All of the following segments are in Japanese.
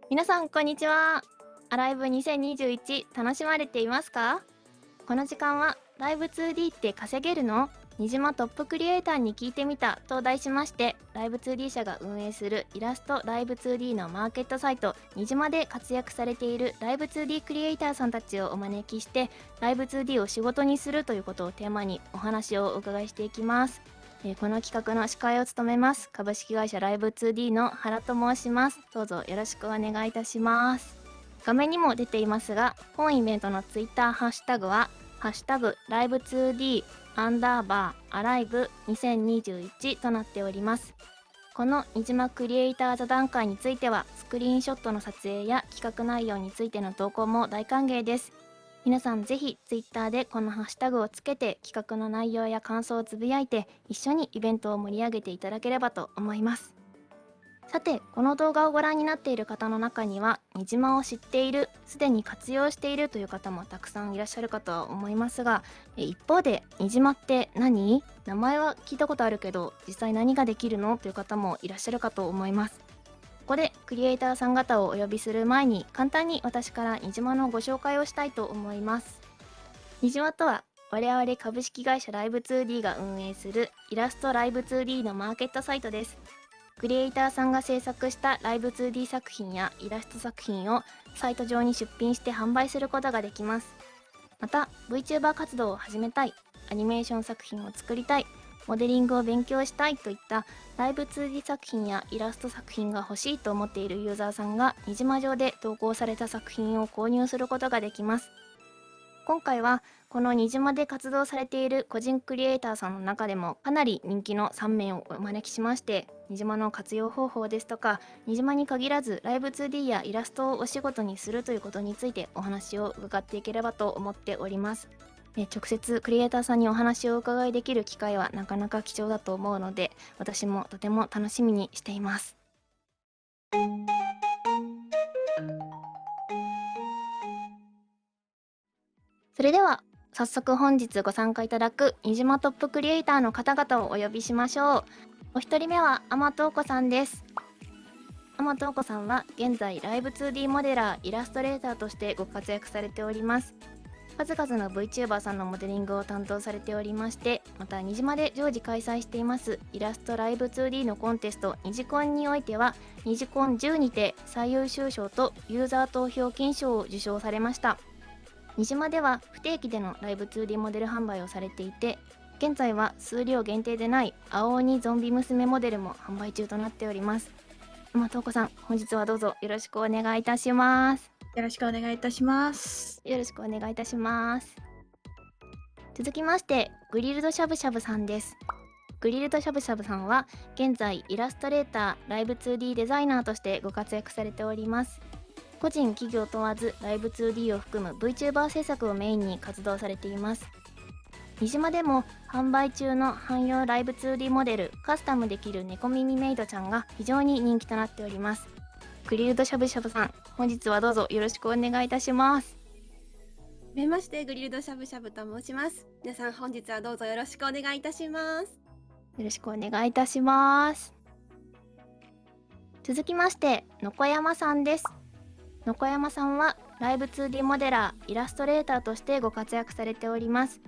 皆さんこんにちは。アライブ2021楽しまれていますか？この時間はライブ 2D って稼げるの？にじまトップクリエイターに聞いてみたと題しまして、ライブ 2D 社が運営するイラストライブ 2D のマーケットサイトにじまで活躍されているライブ 2D クリエイターさんたちをお招きして、ライブ 2D を仕事にするということをテーマにお話をお伺いしていきます。この企画の司会を務めます株式会社ライブ 2D の原と申します。どうぞよろしくお願いいたします。画面にも出ていますが、本イベントのツイッターハッシュタグはハッシュタグライブ 2D アンダーバーアライブ2021となっております。このにじまクリエイター座談会については、スクリーンショットの撮影や企画内容についての投稿も大歓迎です。皆さんぜひツイッターでこのハッシュタグをつけて企画の内容や感想をつぶやいて、一緒にイベントを盛り上げていただければと思います。さて、この動画をご覧になっている方の中には、にじまを知っている、すでに活用しているという方もたくさんいらっしゃるかとは思いますが、一方でにじまって何？名前は聞いたことあるけど実際何ができるのという方もいらっしゃるかと思います。ここでクリエイターさん方をお呼びする前に、簡単に私からにじまのご紹介をしたいと思います。にじまとは、我々株式会社ライブ 2D が運営するイラストライブ 2D のマーケットサイトです。クリエイターさんが制作したライブ 2D 作品やイラスト作品をサイト上に出品して販売することができます。また VTuber 活動を始めたい、アニメーション作品を作りたい、モデリングを勉強したいといったライブ 2D 作品やイラスト作品が欲しいと思っているユーザーさんがにじま上で投稿された作品を購入することができます。今回はこのにじまで活動されている個人クリエイターさんの中でもかなり人気の3名をお招きしまして、にじまの活用方法ですとか、にじまに限らずライブ 2D やイラストをお仕事にするということについてお話を伺っていければと思っております。直接クリエイターさんにお話をお伺いできる機会はなかなか貴重だと思うので、私もとても楽しみにしています。それでは早速本日ご参加いただくにじまトップクリエイターの方々をお呼びしましょう。お一人目は天東子さんです。天東子さんは現在ライブ 2D モデラー、イラストレーターとしてご活躍されております。数々の VTuber さんのモデリングを担当されておりまして、またにじまで常時開催していますイラストライブ 2D のコンテストにじコンにおいては、にじコン10にて最優秀賞とユーザー投票金賞を受賞されました。にじまでは不定期でのライブ 2D モデル販売をされていて、現在は数量限定でない青鬼ゾンビ娘モデルも販売中となっております。天東子さん、本日はどうぞよろしくお願いいたします。よろしくお願いいたします。よろしくお願いいたします。続きましてグリルドしゃぶしゃぶさんです。グリルドしゃぶしゃぶさんは現在イラストレーター、ライブ 2D デザイナーとしてご活躍されております。個人企業問わずライブ 2D を含む VTuber 制作をメインに活動されています。にじまでも販売中の汎用ライブ 2D モデル、カスタムできる猫耳メイドちゃんが非常に人気となっております。グリルドしゃぶしゃぶさん、本日はどうぞよろしくお願いいたします。はじめまして、グリルドしゃぶしゃぶと申します。皆さん本日はどうぞよろしくお願いいたします。よろしくお願いいたします。続きましてのこやまさんです。のこやまさんはライブ 2D モデラー、イラストレーターとしてご活躍されております。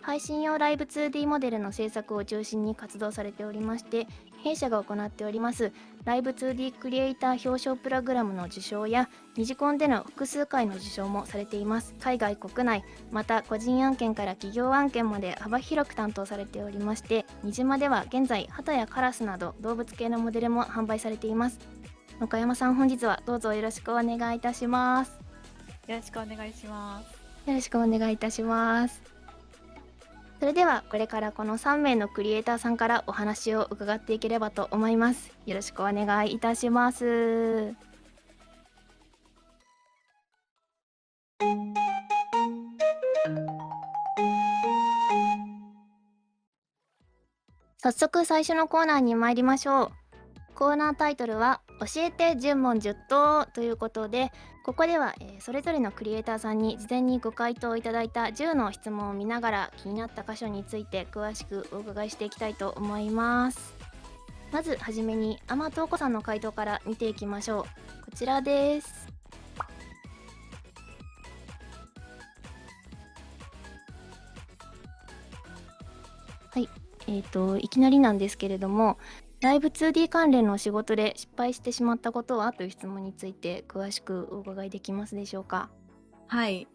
配信用ライブ 2D モデルの制作を中心に活動されておりまして、弊社が行っておりますライブ 2D クリエイター表彰プログラムの受賞やニジコンでの複数回の受賞もされています。海外国内、また個人案件から企業案件まで幅広く担当されておりまして、にじまでは現在ハトやカラスなど動物系のモデルも販売されています。中山さん、本日はどうぞよろしくお願いいたします。よろしくお願いします。よろしくお願いいたします。それではこれからこの3名のクリエイターさんからお話を伺っていければと思います。よろしくお願いいたします。早速最初のコーナーに参りましょう。コーナータイトルは教えて10問10答ということで、ここでは、それぞれのクリエイターさんに事前にご回答いただいた10の質問を見ながら気になった箇所について詳しくお伺いしていきたいと思います。まずはじめに天東子さんの回答から見ていきましょう。ここちらです。はい。いきなりなんですけれども、ライブ 2D 関連の仕事で失敗してしまったことはという質問について詳しくお伺いできますでしょうか？はい、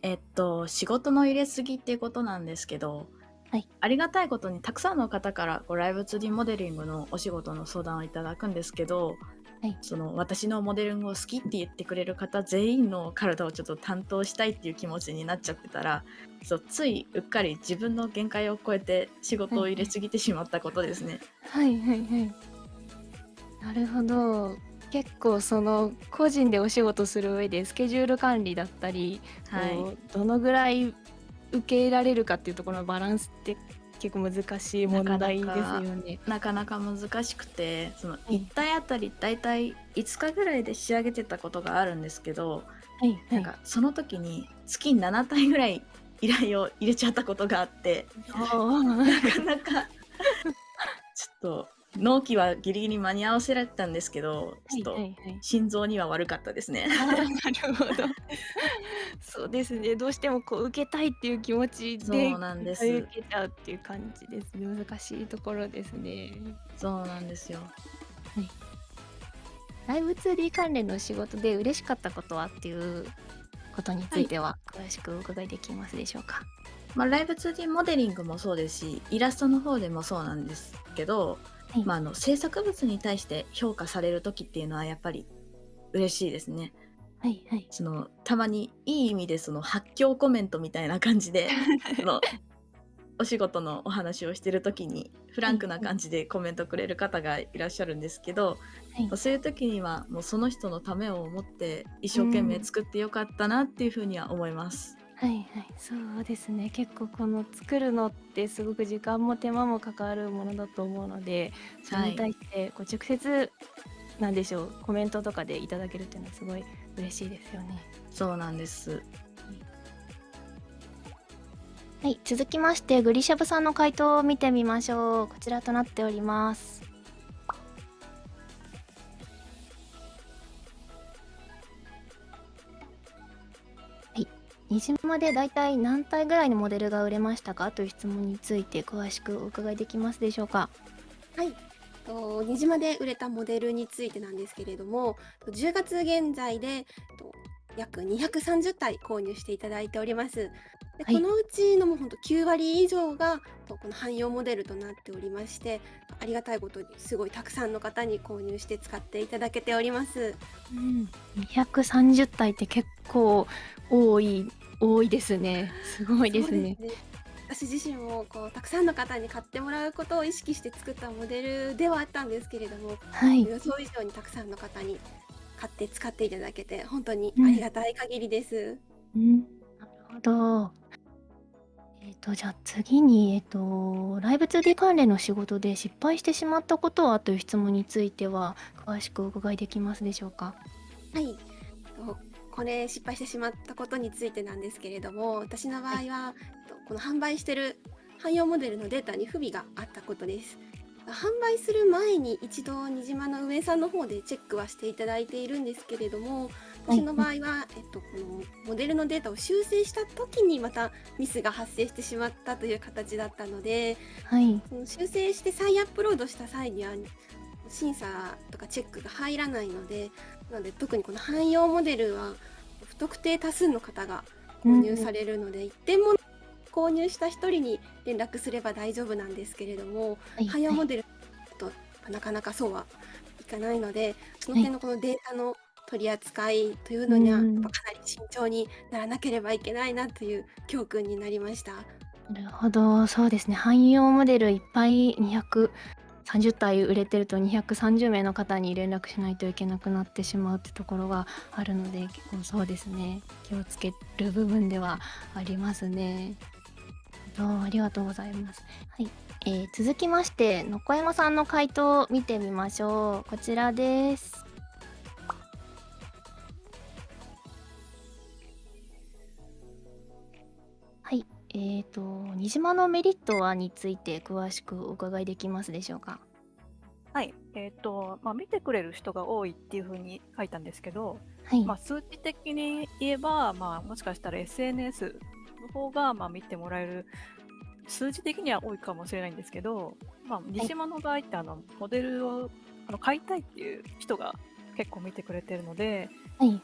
仕事の入れすぎっていうことなんですけど、はい。ありがたいことにたくさんの方からライブ 2D モデリングのお仕事の相談をいただくんですけど、はい。その私のモデリングを好きって言ってくれる方全員の体をちょっと担当したいっていう気持ちになっちゃってたら、ついうっかり自分の限界を超えて仕事を入れすぎてしまったことですね。はいはいはい。なるほど。結構その個人でお仕事する上でスケジュール管理だったり、はい、どのぐらい受け入れられるかっていうところのバランスって結構難しい問なかな題ですかよね。なかなか難しくて、その1はい。体あたりだいたい5日ぐらいで仕上げてたことがあるんですけど、はいはい。その時に月7体ぐらい依頼を入れちゃったことがあって、なかなかちょっと納期はギリギリ間に合わせられたんですけど、はいちょっとはいはい。心臓には悪かったですね。ああ、なるほど。そうですね。どうしても受けたいっていう気持ちでいっそうなんでぱいす。受けちゃうっていう感じですね。難しいところですね。そうなんですよ。はい。ライブ 2D 関連の仕事で嬉しかったことはっていうことにはい。ついては詳しくお伺いできますでしょうか？ライブ 2D モデリングもそうですし、イラストの方でもそうなんですけど、はい。制作物に対して評価される時っていうのはやっぱり嬉しいですね。はいはい。たまにいい意味で発狂コメントみたいな感じで、そのお仕事のお話をしてる時にフランクなはいはい感じでコメントくれる方がいらっしゃるんですけど、はい。そういう時にはもうその人のためを思って一う生懸命ん。作ってよかったなっていうふうには思います。はいはい。そうですね。結構この作るのってすごく時間も手間もかかるものだと思うので、それにはい。対して直接なんでしょう、コメントとかでいただけるっていうのはすごい嬉しいですよね。そうなんです。はい、続きましてグリシャブさんの回答を見てみましょう。こちらとなっております。はい。虹島でだいたい何体ぐらいのモデルが売れましたかという質問について詳しくお伺いできますでしょうか？はい。新島で売れたモデルについてなんですけれども、10月現在で約230体購入していただいております。で、はい。このうちのもうほんと9割以上がこの汎用モデルとなっておりまして、ありがたいことにすごいたくさんの方に購入して使っていただけております。うん。230体って結構多い多いですね。すごいですね。そうですね。私自身もたくさんの方に買ってもらうことを意識して作ったモデルではあったんですけれども、はい。予想以上にたくさんの方に買って使っていただけて、本当にうん。ありがたい限りです。うん。なるほど。じゃあ次に、ライブ 2D 関連の仕事で失敗してしまったことはという質問については、詳しくお伺いできますでしょうか？はい。これ失敗してしまったことについてなんですけれども、私の場はい。合は、この販売してる汎用モデルのデータに不備があったことです。販売する前に一度にじまの運営さんの方でチェックはしていただいているんですけれども、はい。私の場合は、このモデルのデータを修正した時にまたミスが発生してしまったという形だったので、はい。その修正して再アップロードした際には審査とかチェックが入らないので、なので特にこの汎用モデルは不特定多数の方が購入されるので、一点も購入した一人に連絡すれば大丈夫なんですけれども、はいはい。汎用モデルだとなかなかそうはいかないので、そのはい。辺のこのデータの取り扱いといううのにはやっぱん。かなり慎重にならなければいけないなという教訓になりました。なるほど、そうですね。汎用モデルいっぱい230体売れてると230名の方に連絡しないといけなくなってしまうってところがあるので、結構そうですね、気をつける部分ではありますね。ありがとうございます。はい。続きまして、のこやまさんの回答を見てみましょう。こちらです。はい。にじまのメリットはについて詳しくお伺いできますでしょうか？はい。見てくれる人が多いっていうふうに書いたんですけど、はい。数値的に言えば、もしかしたら SNS の方が、見てもらえる数字的には多いかもしれないんですけど、西島の場合ってモデルを買いたいっていう人が結構見てくれてるので、はい。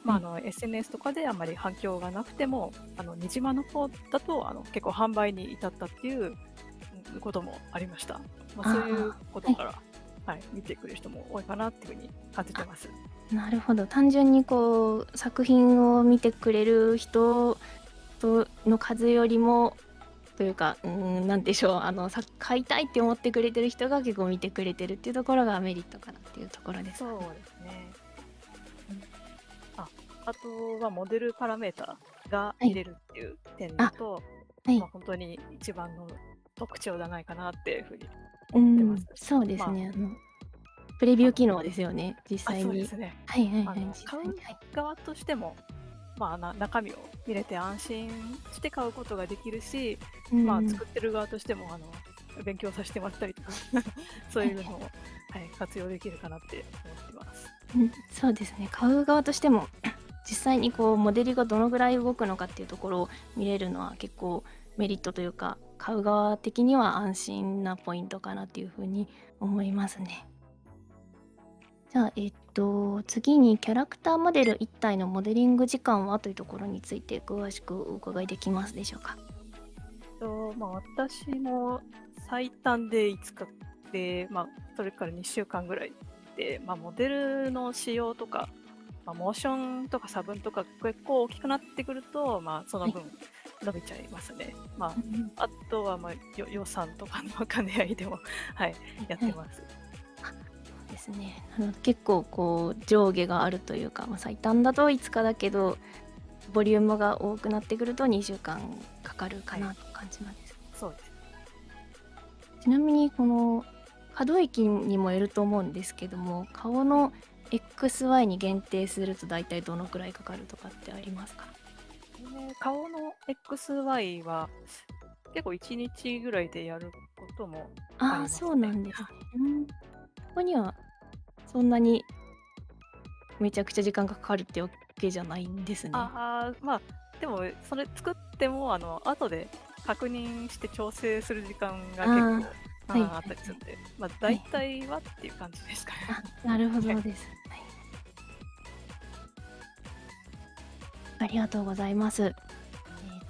SNS とかであまり反響がなくても、虹島の方だと結構販売に至ったっていうこともありました。そういうことから、見てくれる人も多いかなっていうふうに感じてます。なるほど。単純にこう作品を見てくれる人の数よりもというか、なんでしょう、買いたいって思ってくれてる人が結構見てくれてるっていうところがメリットかなっていうところですかそうね。ですね。あとはモデルパラメータが見れるっていう点だと、はい。本当に一番の特徴じゃないかなっていうふうにう思ってます。そうですね。プレビュー機能ですよね、実際に。そうですね。はいはいはい。実買う際に。はい。側としても、中身を見れて安心して買うことができるし、作ってる側としても勉強させてもらったりとかそういうのを、活用できるかなって思ってます。そうですね。買う側としても実際にこうモデルがどのぐらい動くのかっていうところを見れるのは結構メリットというか、買う側的には安心なポイントかなっていうふうに思いますね。じゃあ、次にキャラクターモデル1体のモデリング時間はというところについて詳しくお伺いできますでしょうか。私も最短で5日で、それから2週間ぐらいで、モデルの仕様とか、モーションとか差分とか結構大きくなってくると、その分伸びちゃいますね。あとは、予算とかの兼ね合いでも、やってます。そうですね。結構こう上下があるというか、最短だと5日だけどボリュームが多くなってくると2週間かかるかなという感じなんです。そうです。ちなみにこの可動域にもよると思うんですけども、顔の XY に限定すると大体どのくらいかかるとかってありますか？顔の XY は結構1日ぐらいでやることもありますね。そうなんですね。ここにはそんなにめちゃくちゃ時間がかかるってわけじゃないんですね。でもそれ作っても後で確認して調整する時間が結構あったりするんで、大体はっていう感じですかね。なるほどです。ありがとうございます。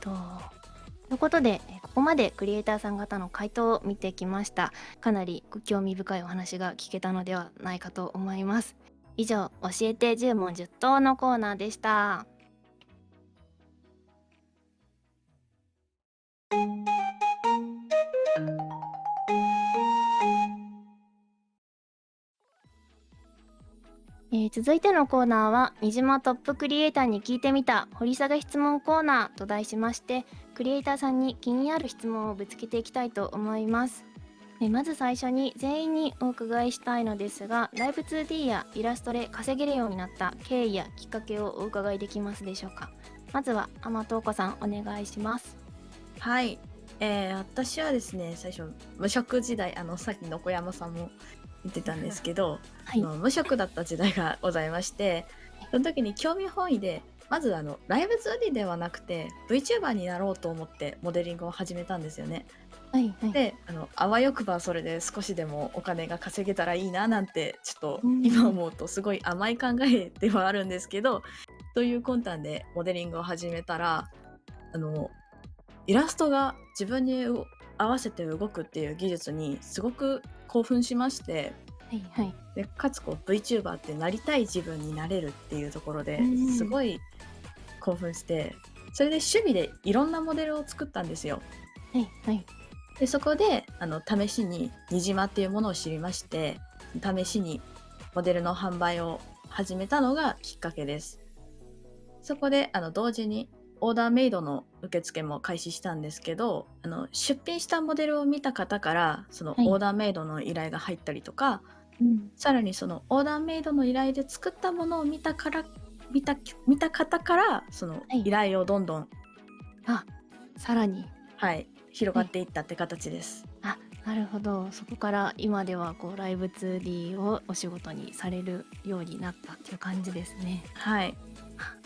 ということで、ここまでクリエイターさん方の回答を見てきました。かなりご興味深いお話が聞けたのではないかと思います。以上、教えて10問10答のコーナーでした。続いてのコーナーは、にじまトップクリエイターに聞いてみた掘り下げ質問コーナーと題しまして、クリエイターさんに気になる質問をぶつけていきたいと思います。まず最初に全員にお伺いしたいのですが、ライブ 2D やイラストで稼げるようになった経緯やきっかけをお伺いできますでしょうか。まずは天東子さん、お願いします。はい、私はですね、最初無職時代、さっきの小山さんも言ってたんですけど、無職だった時代がございまして、その時に興味本位でまずライブ 2D ではなくて VTuber になろうと思ってモデリングを始めたんですよね。で、あわよくばそれで少しでもお金が稼げたらいいななんて、ちょっと今思うとすごい甘い考えではあるんですけど、という魂胆でモデリングを始めたら、イラストが自分に合わせて動くっていう技術にすごく興奮しまして、でかつVTuber ってなりたい自分になれるっていうところですごい興奮して、それで趣味でいろんなモデルを作ったんですよ。でそこで試しににじまっていうものを知りまして、試しにモデルの販売を始めたのがきっかけです。そこで同時にオーダーメイドの受付も開始したんですけど、出品したモデルを見た方からそのオーダーメイドの依頼が入ったりとか、さらにそのオーダーメイドの依頼で作ったものを見た方からその依頼をどんどん、さらに広がっていったって形です。なるほど。そこから今ではこうライブ 2D をお仕事にされるようになったっていう感じですね。はい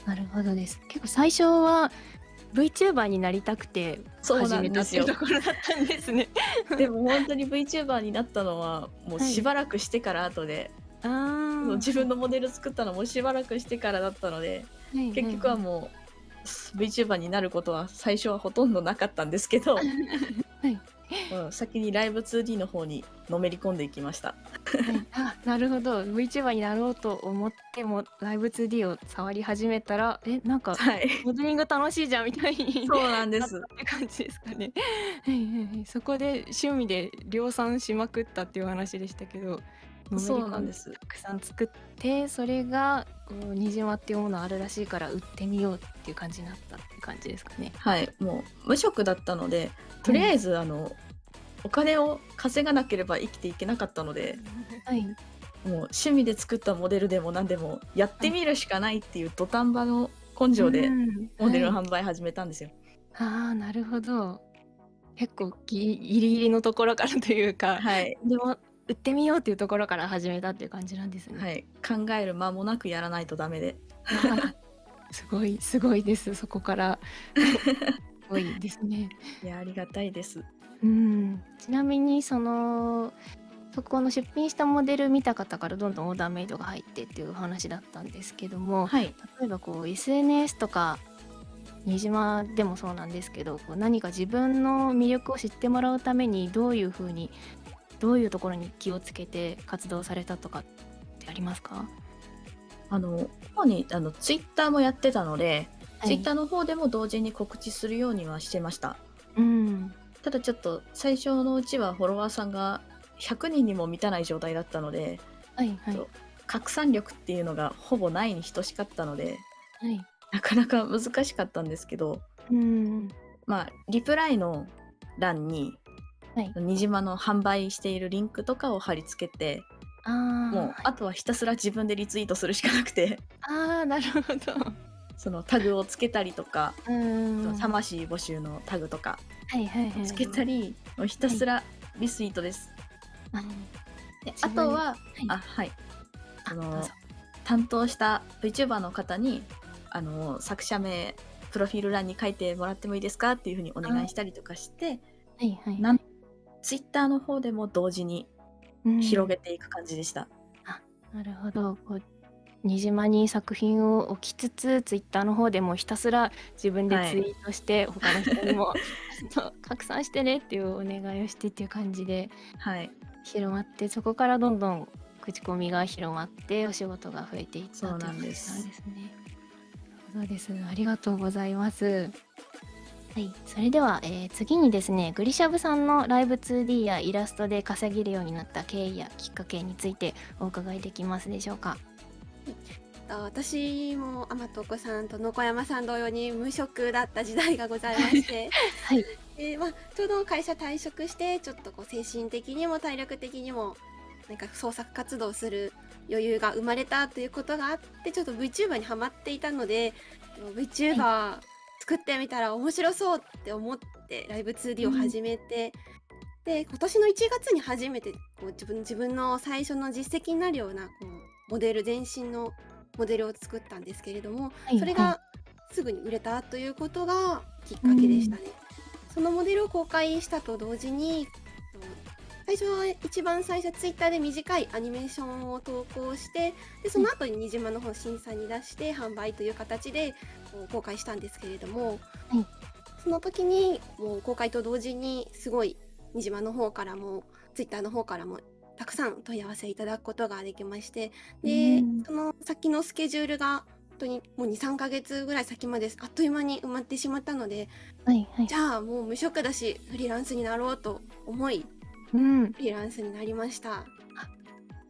なるほどです。結構最初は VTuber になりたくてそう始めたっていうなんですよ。ところだったんですね。でも本当に VTuber になったのはもうはいしばらくしてから後で、ああ、自分のモデル作ったのもしばらくしてからだったので、はい結局はもう VTuber になることは最初はほとんどなかったんですけど、はい先にライブ 2D の方にのめり込んでいきました。はいあ、なるほど。VTuber になろうと思ってもライブ 2D を触り始めたら、なんかはいモデリング楽しいじゃんみたいにそうなんでなったす。って感じですかね。はいはいはい。そこで趣味で量産しまくったっていう話でしたけど、のめりそうな込んでんです。たくさん作って、それがこうにじまっていうものあるらしいから売ってみようっていう感じになったっていう感じですかね。はいもう無職だったので、とりあえずお金を稼がなければ生きていけなかったので、はい。もう趣味で作ったモデルでも何でもやってみるしかないっていう土壇場の根性でモデルのはい、販売始めたんですよ。ああ、なるほど。結構ギリギリのところからというか、はい、でも売ってみようっていうところから始めたっていう感じなんですね。はい、考える間もなくやらないとダメで。すごいすごいです。そこからすごいですね。いやありがたいです。ちなみにそこの出品したモデル見た方からどんどんオーダーメイドが入ってっていう話だったんですけども、はい例えばこう SNS とか新島でもそうなんですけど、こう何か自分の魅力を知ってもらうためにどういうところに気をつけて活動されたとかってありますか？主にツイッターもやってたので、はい、ツイッターの方でも同時に告知するようにはしてました。うんただちょっと最初のうちはフォロワーさんが100人にも満たない状態だったので、はいはいそう拡散力っていうのがほぼないに等しかったので、はいなかなか難しかったんですけど、うんリプライの欄にはいにじまの販売しているリンクとかを貼り付けて、あもうあとはひたすら自分でリツイートするしかなくてなるほど。そのタグをつけたりとか、うん魂募集のタグとかはいはいはいつけたり、もうひたすらリツイートです。あで自分あとは、はいはいどうぞ担当した VTuber の方に作者名プロフィール欄に書いてもらってもいいですかっていうふうにお願いしたりとかして、はいはいツイッターの方でも同時に広げていく感じでした。なるほど。こうにじまに作品を置きつつ、ツイッターの方でもひたすら自分でツイートして、他の人にも拡散してねっていうお願いをしてっていう感じではい広まって、そこからどんどん口コミが広まってお仕事が増えていったそうという感じなんなんでですすね。そうです。ありがとうございます。はい、それでは、次にですね、グリシャブさんのライブ 2D やイラストで稼げるようになった経緯やきっかけについてお伺いできますでしょうか？私も天と子さんと野小山さん同様に無職だった時代がございましてはい。ちょうど会社退職してちょっとこう精神的にも体力的にもなんか創作活動する余裕が生まれたということがあって、ちょっと VTuber にハマっていたので、VTuber 作ってみたら面白そうって思ってライブ 2D を始めて、で今年の1月に初めてこう自分の最初の実績になるようなこうモデル全身のモデルを作ったんですけれども、はいそれがすぐに売れたということがきっかけでしたね。そのモデルを公開したと同時に、一番最初ツイッターで短いアニメーションを投稿して、でその後ににじまの方審査に出して販売という形でこう公開したんですけれども、はいその時にもう公開と同時にすごいにじまの方からもツイッターの方からもたくさん問い合わせいただくことができまして、でその先のスケジュールが本当にもう 2,3 ヶ月ぐらい先まであっという間に埋まってしまったので、はいはいじゃあもう無職だしフリーランスになろうと思いフリーランスになりました。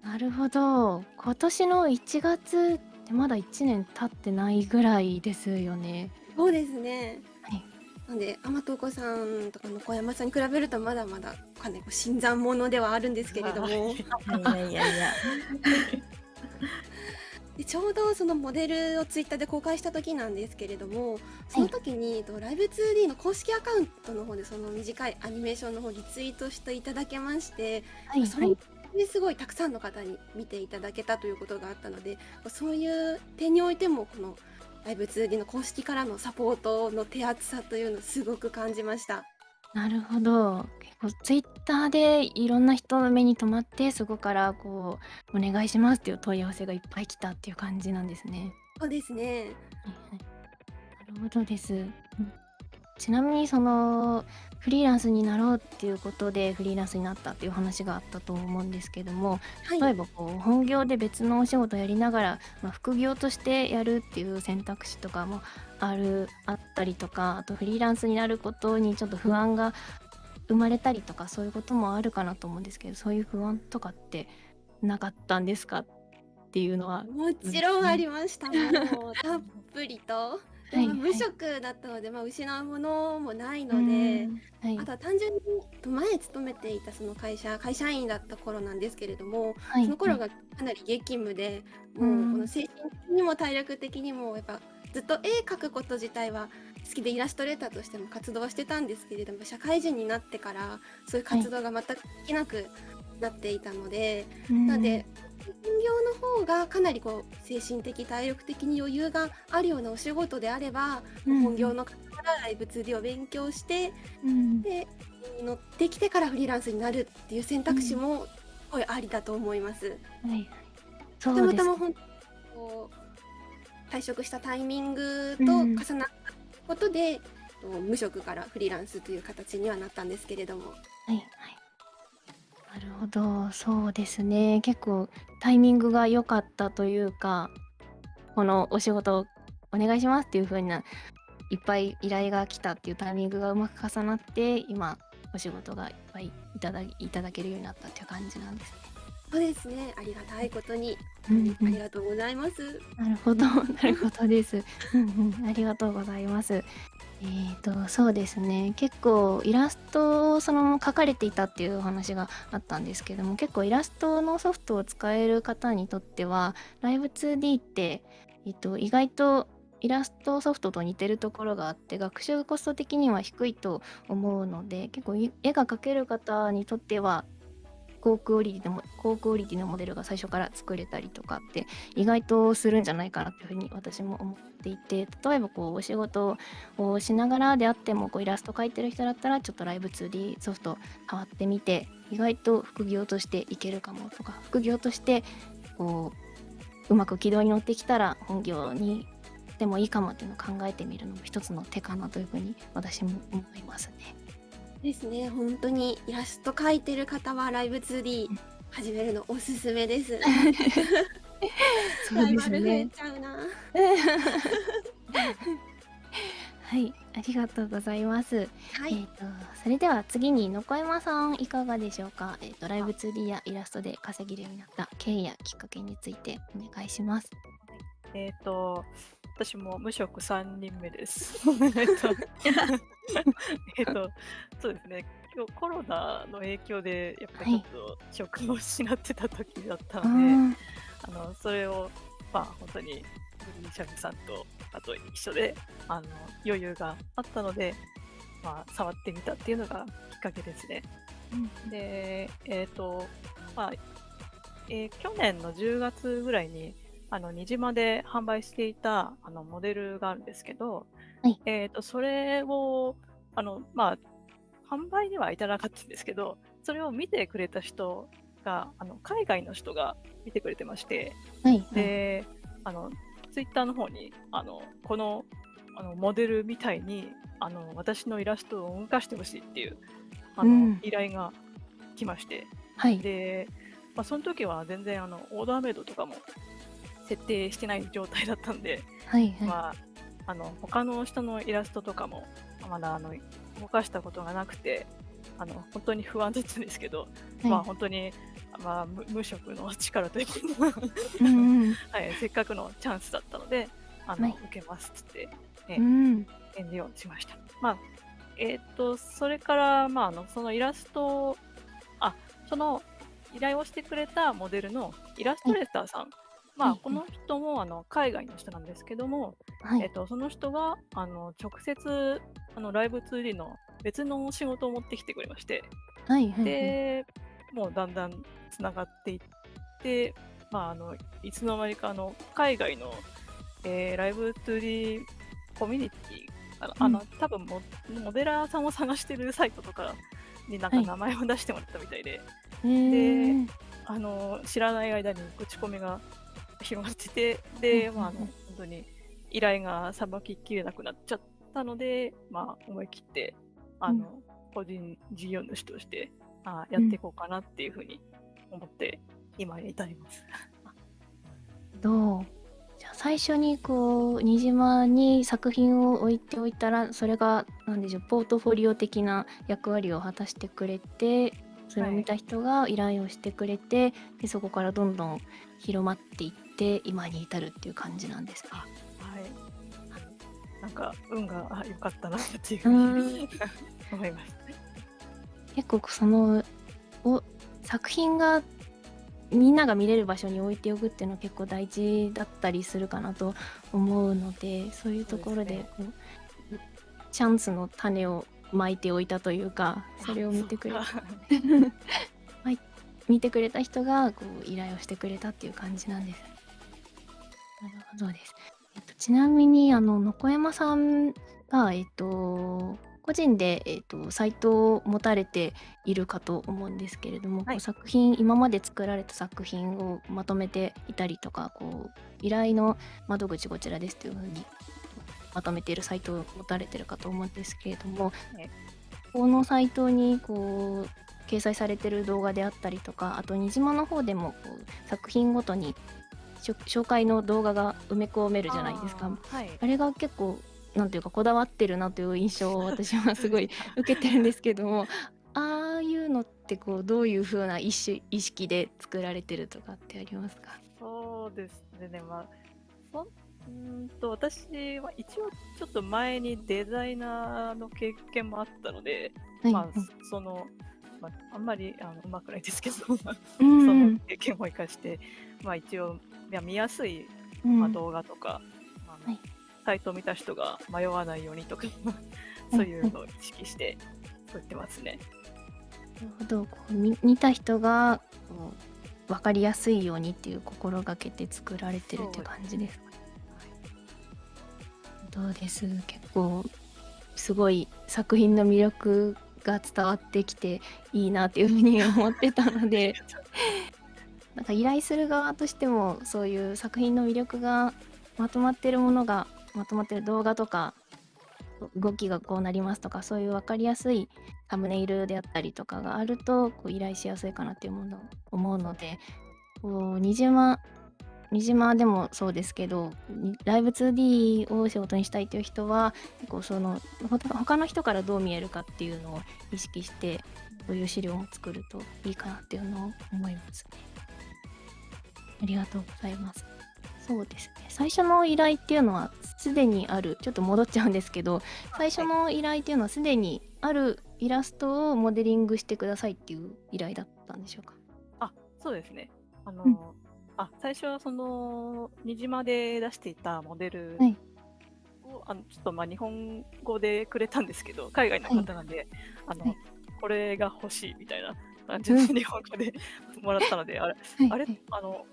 なるほど。今年の1月ってまだ1年経ってないぐらいですよね。そうですね。はいなんで天と子さんとかの小山さんに比べるとまだまだかなりこう新参者ではあるんですけれども、いやいやいやいやでちょうどそのモデルをツイッターで公開した時なんですけれども、その時にライブ 2D の公式アカウントの方でその短いアニメーションの方リツイートしていただけまして、それですごいたくさんの方に見ていただけたということがあったので、そういう点においてもこのライブ 2D の公式からのサポートの手厚さというのをすごく感じました。なるほど。結構ツイッターでいろんな人の目に留まって、そこからこう、お願いしますっていう問い合わせがいっぱい来たっていう感じなんですね。そうですね。はいはい。なるほどです。ちなみにそのフリーランスになろうっていうことでフリーランスになったっていう話があったと思うんですけども、はい。例えばこう本業で別のお仕事やりながら、副業としてやるっていう選択肢とかもあったりとか、あとフリーランスになることにちょっと不安が生まれたりとか、そういうこともあるかなと思うんですけど、そういう不安とかってなかったんですかっていうのは。もちろんありました。もうたっぷりと。ではい無職だったので、失うものもないのうで、んはいあとは単純に前勤めていたその会社員だった頃なんですけれども、はいその頃がかなり激務で、もうこの精神的にも体力的にもやっぱずっと絵描くこと自体は好きでイラストレーターとしても活動はしてたんですけれども、社会人になってからそういう活動が全くできなくなっていたので、なので本業の方がかなりこう精神的体力的に余裕があるようなお仕事であれば、本業の方からライブ 2D を勉強して、で乗ってきてからフリーランスになるっていう選択肢もすごいありだと思います。はいそたうですまたま本当にこう退職したタイミングと重なったことで、無職からフリーランスという形にはなったんですけれども。はいはい。なるほど、そうですね。結構タイミングが良かったというか、このお仕事をお願いしますっていう風ないっぱい依頼が来たっていうタイミングがうまく重なって、今お仕事がいっぱいいただけるようになったっていう感じなんですね。そうですね、ありがたいことに、うんうんありがとうございます。なるほど、なるほどです。ありがとうございます。そうですね。結構イラストをそのまま描かれていたっていうお話があったんですけども、結構イラストのソフトを使える方にとっては、ライブ 2D って、意外とイラストソフトと似てるところがあって、学習コスト的には低いと思うので、結構絵が描ける方にとっては、高クオリティのモデルが最初から作れたりとかって意外とするんじゃないかなっていうふうに私も思っていて、例えばこうお仕事をしながらであってもこうイラスト描いてる人だったらちょっとライブ 2D ソフト変わってみて意外と副業としていけるかもとか、副業としてこうまく軌道に乗ってきたら本業にでもいいかもっていうのを考えてみるのも一つの手かなというふうに私も思いますね。ですね、本当にイラスト描いてる方はライブ 2D 始めるのおすすめです。そうですライバル増えね。ちゃうな。はい、ありがとうございます。はい。それでは次にのこやまさんいかがでしょうか。ライブ 2D やイラストで稼げるようになった経緯やきっかけについてお願いします。私も無職3人目です。そうですね。今日コロナの影響でやっぱりちょっと職を失ってた時だったので、それを本当にグリーシャミさんとあと一緒で余裕があったので、触ってみたっていうのがきっかけですね。で、去年の10月ぐらいににじまで販売していたモデルがあるんですけど、それを販売には至らなかったんですけど、それを見てくれた人が海外の人が見てくれてまして、でツイッターの方にこのモデルみたいに私のイラストを動かしてほしいっていう依頼が来まして、で、その時は全然オーダーメイドとかも設定してない状態だったんで、他の人のイラストとかもまだ動かしたことがなくて本当に不安だったんですけど、本当に、無職の力というか、せっかくのチャンスだったので受けますっつって、返事をしました。それからそのイラストその依頼をしてくれたモデルのイラストレーターさんこの人も海外の人なんですけども、はい。その人が直接ライブ 2D の別の仕事を持ってきてくれまして、はいはいはい。で、もうだんだんつながっていって、いつの間にか海外の、ライブ 2D コミュニティかな、うん。多分モデラーさんを探してるサイトとかになんはい。か名前を出してもらったみたいで、へで、え。知らない間に口コミが広がってて、うんで、うんうん。本当に依頼がさばききれなくなっちゃったので、思い切って、うん。個人事業主として、やうん。っていこうかなっていうふうに思って、今に至ります。どうじゃあ最初にこう、新島に作品を置いておいたら、それがなんでしょう、ポートフォリオ的な役割を果たしてくれて、それはい。を見た人が依頼をしてくれて、で、そこからどんどん広まっていって、今に至るっていう感じなんですね。はい。なんか、運が良かったなっていうふううに ーん。思います。結構その、作品がみんなが見れる場所に置いておくっていうのは結構大事だったりするかなと思うので、そういうそうところでですね。こうチャンスの種をまいておいたというか、それを見そうてくれ か。はい、見てくれた人がこう依頼をしてくれたっていう感じなんです。なるほどです。ちなみにのこやまさんが個人でサイトを持たれているかと思うんですけれども、こうはい。作品今まで作られた作品をまとめていたりとか、こう依頼の窓口こちらですという風にまとめているサイトを持たれてるかと思うんですけれども、ねこのサイトにこう掲載されてる動画であったりとか、あとにじまの方でもこう作品ごとに紹介の動画が埋め込めるじゃないですか。はい。あれが結構なんていうかこだわってるなという印象を私はすごい受けてるんですけども、ああいうのってこうどういう風な意識で作られてるとかってありますか？そうですね。そん私は一応ちょっと前にデザイナーの経験もあったので、はいまあ、はい。その、あんまりうまくないですけど、うんそのうん。経験も生かして、一応、見やすい、うん。動画とか、あのはい。サイトを見た人が迷わないようにとか、はいはい。そういうのを意識して作ってますね。なるほど。こう見た人がこう分かりやすいようにっていう心がけて作られてるっていうそうですね。感じですか？どうです。結構すごい作品の魅力が伝わってきていいなっていうふうに思ってたので、なんか依頼する側としてもそういう作品の魅力がまとまってるものがまとまってる動画とか動きがこうなりますとかそういう分かりやすいサムネイルであったりとかがあるとこう依頼しやすいかなっていうもの思うので、こうにじまでもそうですけど、ライブ 2D を仕事にしたいという人は、結構その、他の人からどう見えるかっていうのを意識して、そういう資料も作るといいかなっていうのを思いますね。ありがとうございます。そうですね。最初の依頼っていうのはすでにある、ちょっと戻っちゃうんですけど、最初はい。の依頼っていうのはすでにあるイラストをモデリングしてくださいっていう依頼だったんでしょうか？あ、そうですね。うん。最初はにじまで出していたモデルはい。を、ちょっと日本語でくれたんですけど、海外のはい。方なんで、あの、はい。これが欲しいみたいな感じの うん。日本語でもらったので、はい。あれ、はい。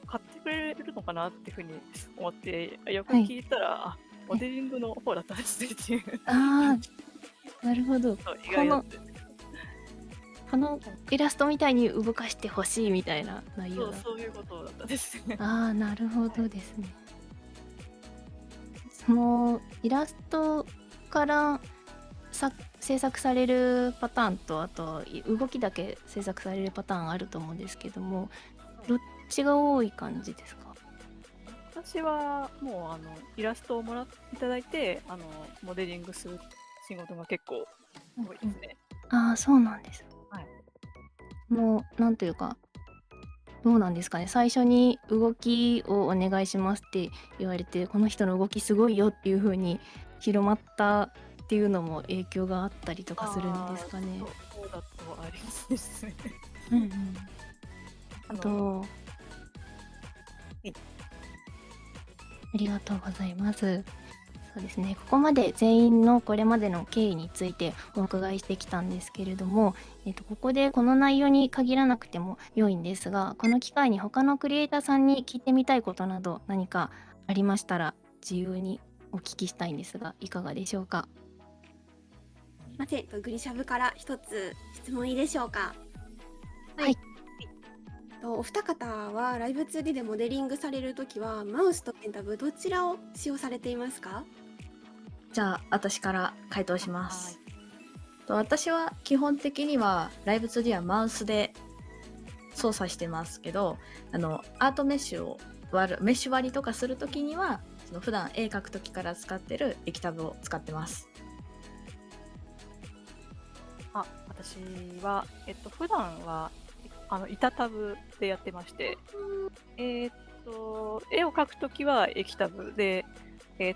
買ってくれるのかなっていうふうに思って、よくはい。聞いたら、モはい。デリングの方だったんですねっていう感あじ。あ、なるほど。そう、意この外だったんですけど。このイラストみたいに動かしてほしいみたいな内容だ。そういうことだったんですね。ああ、なるほはい。どですね。そのイラストから制作されるパターンと、あと動きだけ制作されるパターンあると思うんですけども、どっちが多い感じですか？私はもうイラストをいただいて、モデリングする仕事が結構うんうん。多いですね。ああ、そうなんです。はい。なんというか、どうなんですかね。最初に動きをお願いしますって言われて、この人の動きすごいよっていう風に広まったっていうのも影響があったりとかするんでああ、すかね。そうだとありますですね。うんうん。あの、と、はいありがとうございます。そうですね、ここまで全員のこれまでの経緯についてお伺いしてきたんですけれども、ここでこの内容に限らなくても良いんですが、この機会に他のクリエイターさんに聞いてみたいことなど何かありましたら自由にお聞きしたいんですが、いかがでしょうか。すいません、グリシャブから一つ質問いいでしょうか。はい。お二方はライブ 2D でモデリングされるときはマウスとペンタブどちらを使用されていますか？じゃあ私から回答します。私は基本的にはライブ 2D はマウスで操作してますけど、アートメッシュをメッシュ割りとかするときにはその普段絵描くときから使ってる液タブを使ってます。私は、普段は板タブでやってまして、絵を描くときは液タブで、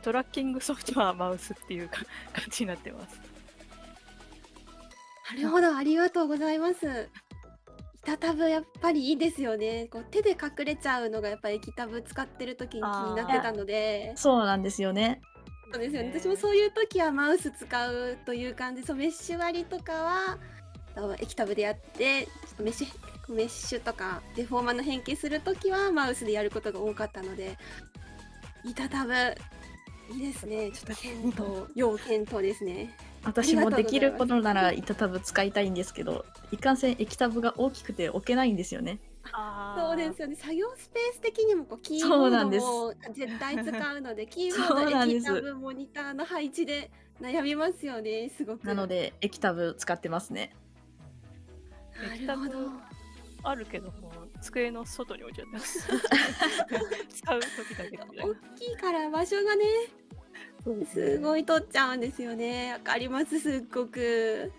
トラッキングソフトはマウスっていう感じになってます。なるほど、ありがとうございます。板タブやっぱりいいですよね。こう手で隠れちゃうのがやっぱり液タブ使ってる時に気になってたので、そうなんですよね。そうですよね。私もそういう時はマウス使うという感じで、そうメッシュ割りとかは液タブでやって、ちょっとメッシュとかデフォーマーの変形する時はマウスでやることが多かったので、板タブいいですね。ちょっと要検討ですね。私もできることなら板タブ使いたいんですけど、いかんせん液タブが大きくて置けないんですよね。そうですよね。作業スペース的にもキーボーそうなんですドも絶対使うので、キーボード、そうなんです液タブ、モニターの配置で悩みますよね、すごく。なので液タブ使ってますね。なるほど。あるけども机の外に置いちゃってます使う時だけみたいな。大きいから場所がね、すごい取っちゃうんですよね。わかります、すっごく。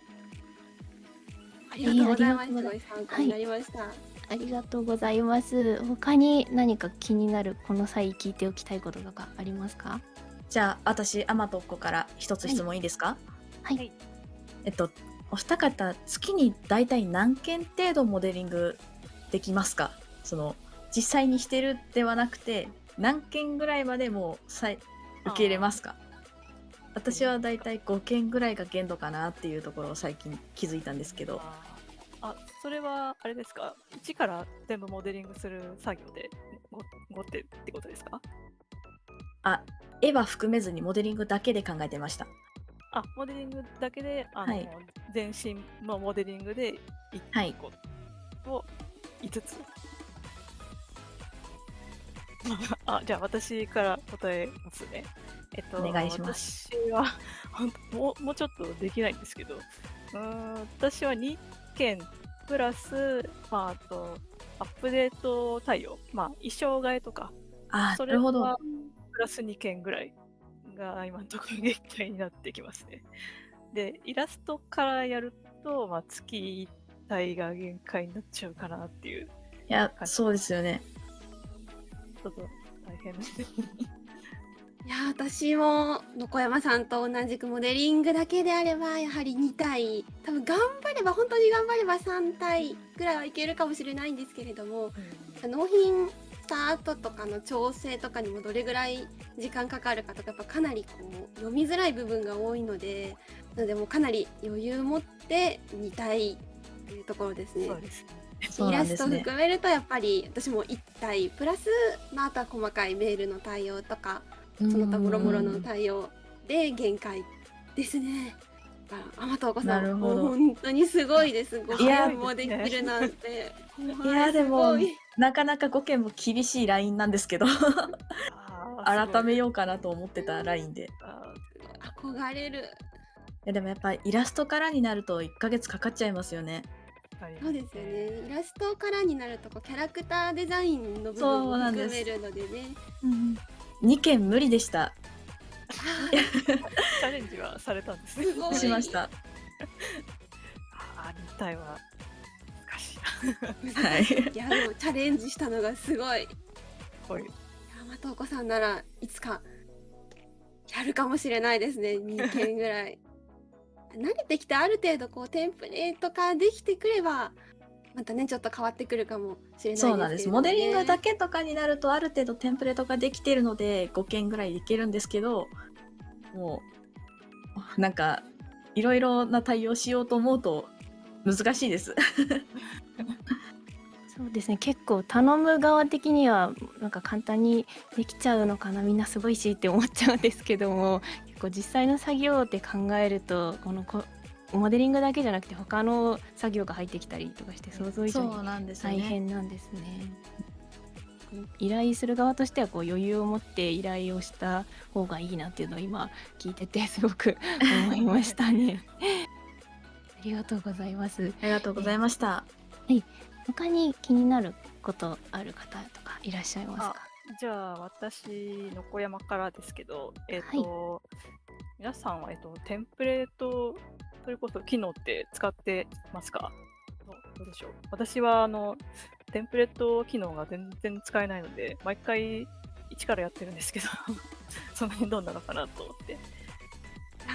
ありがとうございます。すごい参考になりました。ありがとうございます。他に何か気になるこの際聞いておきたいこととかありますか？じゃあ私アマトッコから一つ質問いいですか？はい。お二方月にだいたい何件程度モデリングできますか？その実際にしてるではなくて何件ぐらいまでもう受け入れますか？私はだいたい5件ぐらいが限度かなっていうところを最近気づいたんですけど。それはあれですか、一から全部モデリングする作業で 5点ってことですか？絵は含めずにモデリングだけで考えてました。モデリングだけではい全身のモデリングで1個を5つ。じゃあ私から答えますね。お願いします。私はもうちょっとできないんですけど、私は2件プラス、あとアップデート対応、衣装替えとか、それなるほど。はプラス2件ぐらいが今のところ限界になってきますね。で、イラストからやると、月1体が限界になっちゃうかなっていう。いや、そうですよね。ちょっと大変ですね。いや、私もの小山さんと同じくモデリングだけであればやはり2体、多分本当に頑張れば3体ぐらいはいけるかもしれないんですけれども、納品した後とかの調整とかにもどれぐらい時間かかるかとか、やっぱかなり読みづらい部分が多いので、もうかなり余裕を持って2体というところですね。そうですね。イラスト含めるとやっぱり私も1体プラス、あとは細かいメールの対応とかその他もろもろの対応で限界ですね。天藤子さん、もう本当にすごいです。5件もできるなんて。いやでもなかなか5件も厳しいラインなんですけど改めようかなと思ってたラインで。憧れる。でもやっぱイラストからになると1ヶ月かかっちゃいますよね。そうですよね。イラストからになるとキャラクターデザインの部分も含めるのでね。2件無理でした。チャレンジはされたんですね。しました。2体は難しいな。はい。いやでもチャレンジしたのがすごい。天藤子さんならいつかやるかもしれないですね。2件ぐらい。慣れてきてある程度テンプレート化できてくればまたねちょっと変わってくるかもしれないですけれどもね。そうなんです。モデリングだけとかになるとある程度テンプレートができているので5件ぐらいいけるんですけど、もうなんかいろいろな対応しようと思うと難しいです。そうですね、結構頼む側的にはなんか簡単にできちゃうのかな、みんなすごいしって思っちゃうんですけども、結構実際の作業って考えるとモデリングだけじゃなくて他の作業が入ってきたりとかして想像以上そうになんですよね。大変なんですね。依頼する側としてはこう余裕を持って依頼をした方がいいなっていうのを今聞いててすごく思いましたね。ありがとうございます。ありがとうございました。他に気になることある方とかいらっしゃいますか？じゃあ私の小山からですけど、皆さんは、テンプレート、それこそ機能って使ってますか？どうでしょう。私はテンプレート機能が全然使えないので、毎回一からやってるんですけど、その辺どうなのかなと思って。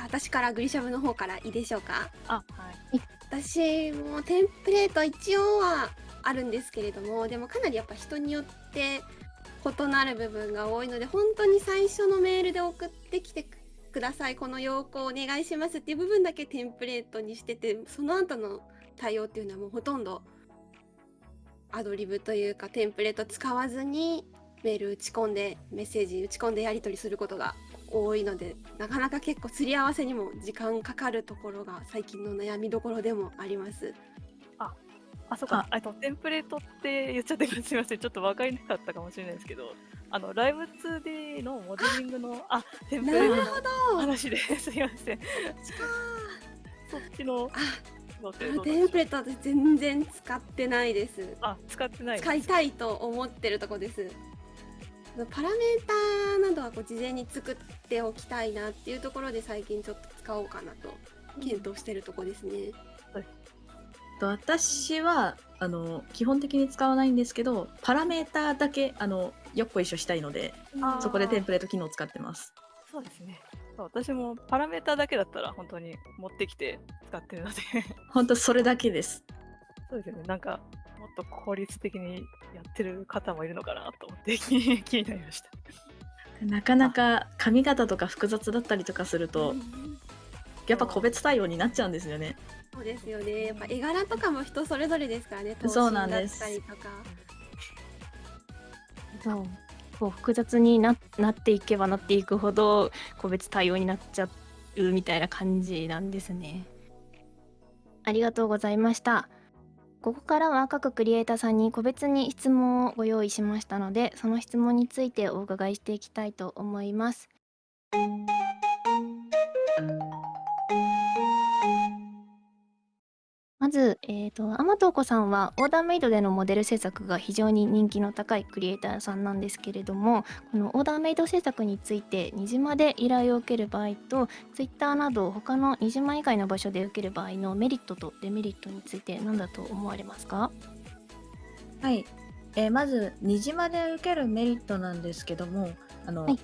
私からグリシャブの方からいいでしょうか。はい。私もテンプレート一応はあるんですけれども、でもかなりやっぱ人によって異なる部分が多いので、本当に最初のメールで送ってきてください、この要項お願いしますっていう部分だけテンプレートにしてて、その後の対応っていうのはもうほとんどアドリブというかテンプレート使わずにメール打ち込んでメッセージ打ち込んでやり取りすることが多いので、なかなか結構すり合わせにも時間かかるところが最近の悩みどころでもあります。そうか。テンプレートって言っちゃってすみません。ちょっと分かりにくかったかもしれないですけど、ライブ 2D のモデリングの、テンプレートの話ですいません。そっちのテンプレートは私全然使ってないです。使ってないです。使いたいと思ってるとこです。パラメーターなどは事前に作っておきたいなっていうところで最近ちょっと使おうかなと検討してるとこですね。私は基本的に使わないんですけど、パラメーターだけよっこいしょしたいので、そこでテンプレート機能を使ってます。そうですね。私もパラメータだけだったら本当に持ってきて使ってるので本当それだけです。そうですよね。なんかもっと効率的にやってる方もいるのかなと思って気になりました。なかなか髪型とか複雑だったりとかすると、やっぱ個別対応になっちゃうんですよね。そうですよね。やっぱ絵柄とかも人それぞれですからね。そうなんです。頭身だったりとか。こう複雑になっていけばなっていくほど個別対応になっちゃうみたいな感じなんですね。ありがとうございました。ここからは各クリエイターさんに個別に質問をご用意しましたので、その質問についてお伺いしていきたいと思います。まず、アマトーコさんはオーダーメイドでのモデル制作が非常に人気の高いクリエイターさんなんですけれども、このオーダーメイド制作についてにじまで依頼を受ける場合と、ツイッターなど他のにじま以外の場所で受ける場合のメリットとデメリットについて何だと思われますか？はい、まずにじまで受けるメリットなんですけども、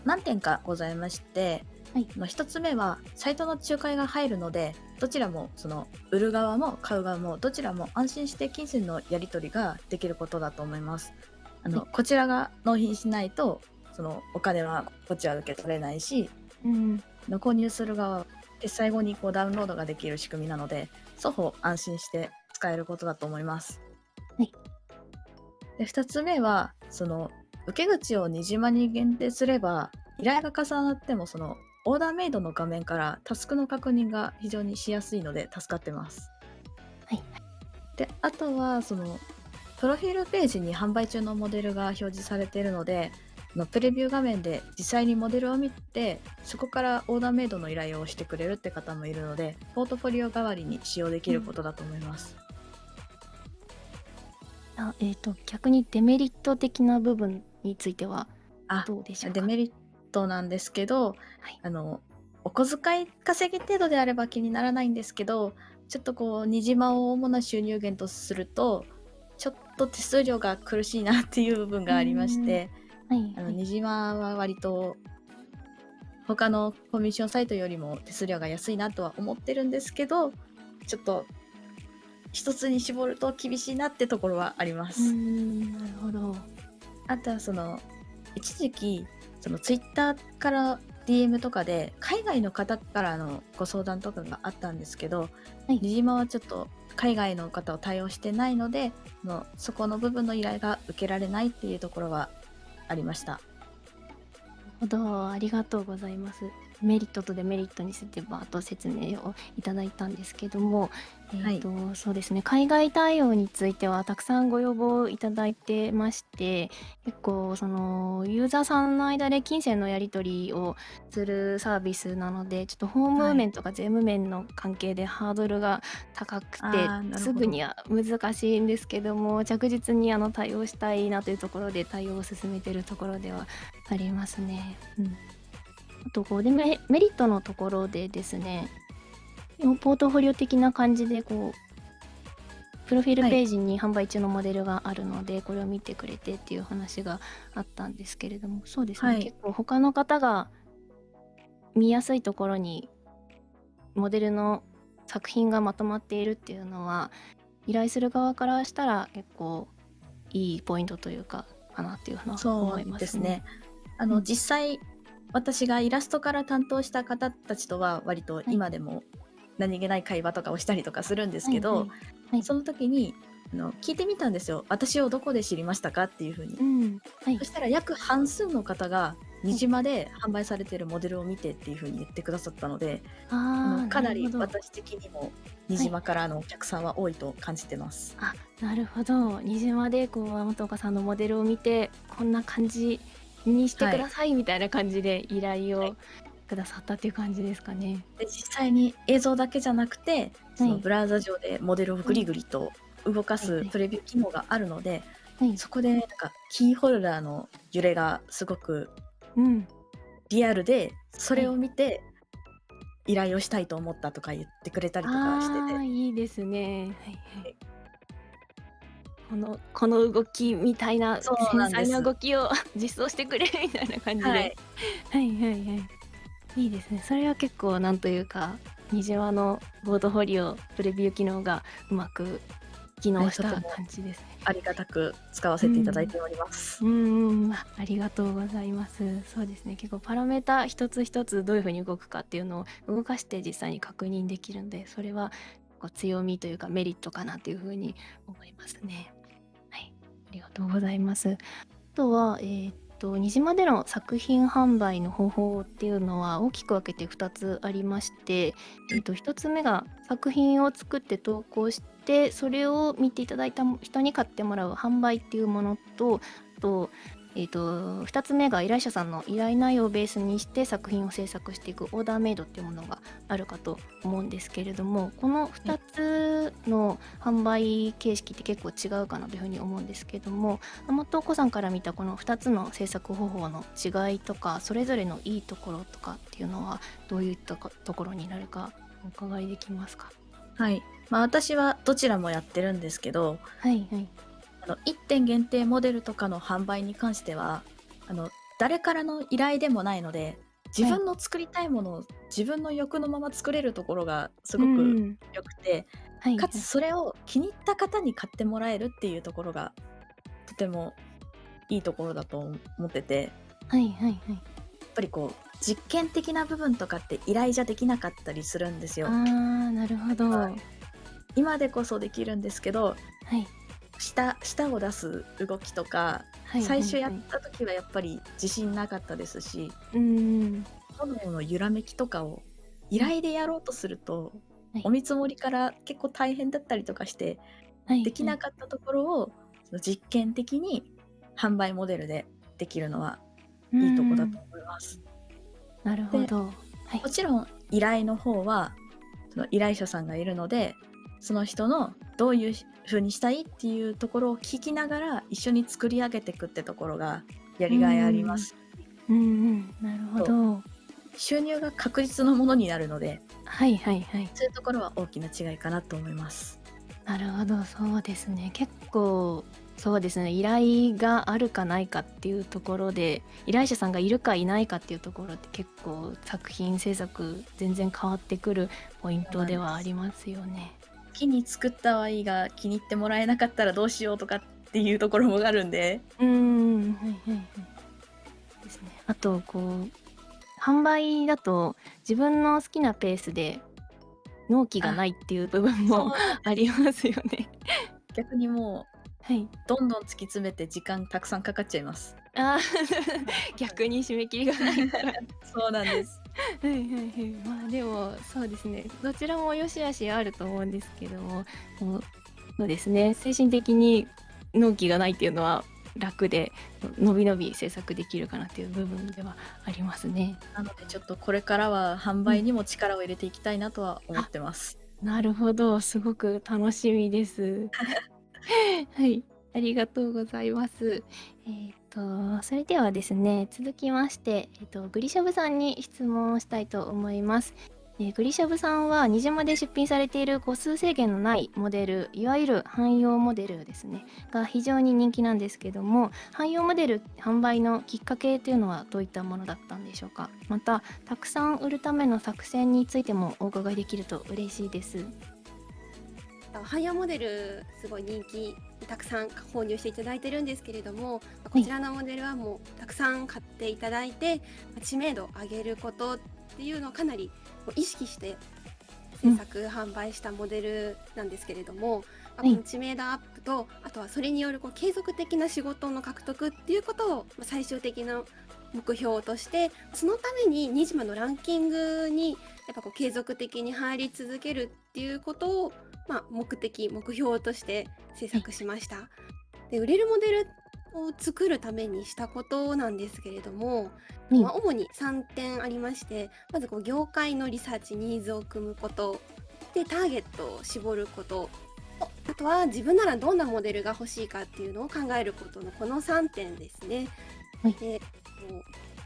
何点かございまして、1つ目はサイトの仲介が入るので、どちらもその売る側も買う側もどちらも安心して金銭のやり取りができることだと思います。こちらが納品しないとそのお金はこっちは受け取れないし、購入する側は決済後にダウンロードができる仕組みなので、双方安心して使えることだと思います。で2つ目はその受け口をにじまに限定すれば、依頼が重なってもそのオーダーメイドの画面からタスクの確認が非常にしやすいので助かってます。であとはそのプロフィールページに販売中のモデルが表示されているので、プレビュー画面で実際にモデルを見て、そこからオーダーメイドの依頼をしてくれるって方もいるので、ポートフォリオ代わりに使用できることだと思います。逆にデメリット的な部分についてはどうでしょうか？デメリットなんですけど、お小遣い稼ぎ程度であれば気にならないんですけど、ちょっとにじまを主な収入源とするとちょっと手数料が苦しいなっていう部分がありまして、にじまは割と他のコミッションサイトよりも手数料が安いなとは思ってるんですけど、ちょっと一つに絞ると厳しいなってところはありまうす。なるほど。あとは一時期ツイッターから DM とかで海外の方からのご相談とかがあったんですけど、はいにじまはちょっと海外の方を対応してないのでそこの部分の依頼が受けられないっていうところはありました。なるほど、ありがとうございます。メリットとデメリットについてバーッと説明をいただいたんですけども、はいそうですね、海外対応についてはたくさんご要望いただいてまして、結構そのユーザーさんの間で金銭のやり取りをするサービスなので、ちょっと法務面とか税務面の関係でハードルが高くてあーなるほどすぐには難しいんですけども、着実に対応したいなというところで対応を進めているところではありますね。あとこうメリットのところでですね、ポートフォリオ的な感じでプロフィールはいページに販売中のモデルがあるので、これを見てくれてっていう話があったんですけれども、そうですね、はい結構他の方が見やすいところにモデルの作品がまとまっているっていうのは、依頼する側からしたら結構いいポイントというかかなっていうふうな思そいますですね。うん実際私がイラストから担当した方たちとは割と今でも何気ない会話とかをしたりとかするんですけど、はいはいはいその時に聞いてみたんですよ。私をどこで知りましたかっていうふうに。はいそしたら約半数の方がにじまで販売されているモデルを見てっていうふうに言ってくださったので、かなりるほど私的にもにじまからのお客さんは多いと感じてます。あ、なるほど。にじまで元岡さんのモデルを見て、こんな感じにしてくださいみたいな感じで依頼をくださったっていう感じですかね。で実際に映像だけじゃなくてはいブラウザ上でモデルをグリグリと動かはいはいすプレビュー機能があるので、はい。そこでなんかキーホルダーの揺れがすごくうん。リアルで、それを見て依頼をしたいと思ったとか言ってくれたりとかしてて、いいですね。はいはい。この動きみたいなそう繊なんです細な動きを実装してくれみたいな感じで。はい、はいはいはい。いいですね。それは結構なんというか、にじまのポートフォリオプレビュー機能がうまく機能したはいとても感じですね。ありがたく使わせていただいております。ありがとうございます。そうですね。結構パラメータ一つ一つどういうふうに動くかっていうのを動かして実際に確認できるんで、それは強みというかメリットかなというふうに思いますね。はい、ありがとうございます。あとは、にじまでの作品販売の方法っていうのは大きく分けて2つありまして、1つ目が作品を作って投稿してそれを見ていただいた人に買ってもらう販売っていうものと、あと2つ目が依頼者さんの依頼内容をベースにして作品を制作していくオーダーメイドっていうものがあるかと思うんですけれども、この2つの販売形式って結構違うかなというふうに思うんですけども、元子さんから見たこの2つの制作方法の違いとか、それぞれのいいところとかっていうのはどういったところになるかお伺いできますか？はい、私はどちらもやってるんですけど、はいはい1点限定モデルとかの販売に関しては誰からの依頼でもないので、自分の作りたいものを自分の欲のまま作れるところがすごく良くて、はいかつそれを気に入った方に買ってもらえるっていうところがとてもいいところだと思ってて、はいはいはいやっぱり実験的な部分とかって依頼じゃできなかったりするんですよ。なるほど。はい今でこそできるんですけど、はい舌を出す動きとか、はい最初やった時はやっぱり自信なかったですし、うん炎の揺らめきとかを依頼でやろうとすると、はいお見積もりから結構大変だったりとかしてはいできなかったところをその実験的に販売モデルでできるのはいいとこだと思います。なるほど。はいもちろん依頼の方はその依頼者さんがいるので、その人のどういう風にしたいっていうところを聞きながら一緒に作り上げていくってところがやりがいあります。なるほど。収入が確実なものになるので、はいはいはい。そういうところは大きな違いかなと思います。なるほど、そうですね。結構そうですね、依頼があるかないかっていうところで、依頼者さんがいるかいないかっていうところって結構作品制作全然変わってくるポイントではありますよね。きに作ったはいいが気に入ってもらえなかったらどうしようとかっていうところもあるんで。はいはいはい。ですね。あと販売だと自分の好きなペースで納期がないっていう部分もありますよね。逆にもはい。うどんどん突き詰めて時間たくさんかかっちゃいます。あ逆に締め切りがないから。そうなんです。はいはいはい。まあでもそうですね。どちらも良し悪しあると思うんですけども、そうですね。精神的に納期がないっていうのは楽でのびのび制作できるかなっていう部分ではありますね。なのでちょっとこれからは販売にも力を入れていきたいなとは思ってます。なるほど、すごく楽しみです。はい、ありがとうございます。それではですね、続きまして、グリシャブさんに質問をしたいと思います。グリシャブさんは、にじまで出品されている個数制限のないモデル、いわゆる汎用モデルですね、が非常に人気なんですけども、汎用モデル販売のきっかけというのはどういったものだったんでしょうか。また、たくさん売るための作戦についてもお伺いできると嬉しいです。汎用モデルすごい人気、たくさん購入していただいてるんですけれども、こちらのモデルはもうたくさん買っていただいて、知名度を上げることっていうのをかなり意識して制作、販売したモデルなんですけれども、この知名度アップと、あとはそれによる継続的な仕事の獲得っていうことを最終的な目標として、そのためにニジマのランキングにやっぱ継続的に入り続けるっていうことを、目標として制作しました。で、売れるモデルを作るためにしたことなんですけれども、主に3点ありまして、まず業界のリサーチ、ニーズを組むことで、ターゲットを絞ること、あとは自分ならどんなモデルが欲しいかっていうのを考えることのこの3点ですね。で、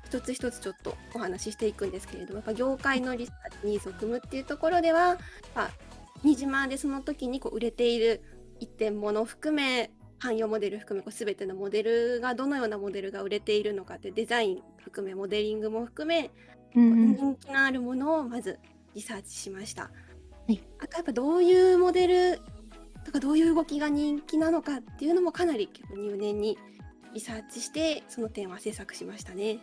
一つ一つちょっとお話ししていくんですけれども、やっぱ業界のリサーチ、ニーズを組むっていうところでは、ニジマでその時に売れている一点物を含め、汎用モデル含め全てのモデルがどのようなモデルが売れているのかってデザイン含めモデリングも含め、人気のあるものをまずリサーチしました。あとやっぱどういうモデルとかどういう動きが人気なのかっていうのもかなり結構入念にリサーチしてその点は制作しましたね。